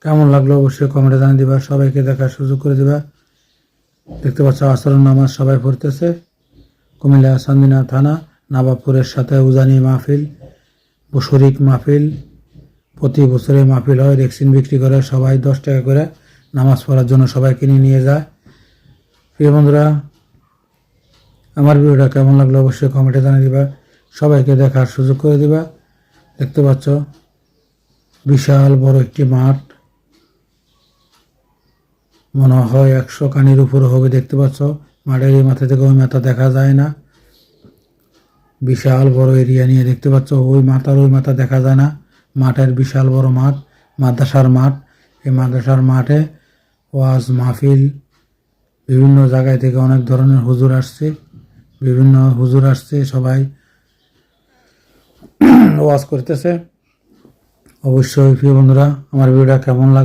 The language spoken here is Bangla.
কেমন লাগলো অবশ্যই কমেন্টে জানিয়ে দিবা, সবাইকে দেখার সুযোগ করে দিবা। দেখতে পাচ্ছ আসরের নামাজ সবাই পড়তেছে। কুমিল্লা চান্দিনা থানা নবাবপুরের সাথে উজানি মাহফিল, শরিক মাহফিল, প্রতি বছরে মাহফিল হয়। ভ্যাকসিন বিক্রি করে সবাই 10 টাকা করে নামাজ পড়ার জন্য সবাই কিনে নিয়ে যায়। প্রিয় বন্ধুরা, আমার ভিডিওটা কেমন লাগলো অবশ্যই কমেন্টে জানিয়ে দিবা, সবাইকে দেখার সুযোগ করে দিবা। দেখতে পাচ্ছ বিশাল বড় একটি মাঠ, মনে হয় 100 কানির উপরে হবে। দেখতে পাচ্ছ মাঠের এই মাথা থেকে ওই মাথা দেখা যায় না, বিশাল বড় এরিয়া নিয়ে। দেখতে পাচ্ছ ওই মাথা দেখা যায় না। মাঠের বিশাল বড় মাঠ, মাদ্রাসার মাঠ। এই মাদ্রাসার মাঠে ওয়াজ মাহফিল, বিভিন্ন জায়গায় থেকে অনেক ধরনের হুজুর আসছে, সবাই ওয়াজ করতেছে। অবশ্যই প্রিয় বন্ধুরা, আমার ভিডিওটা কেমন লাগে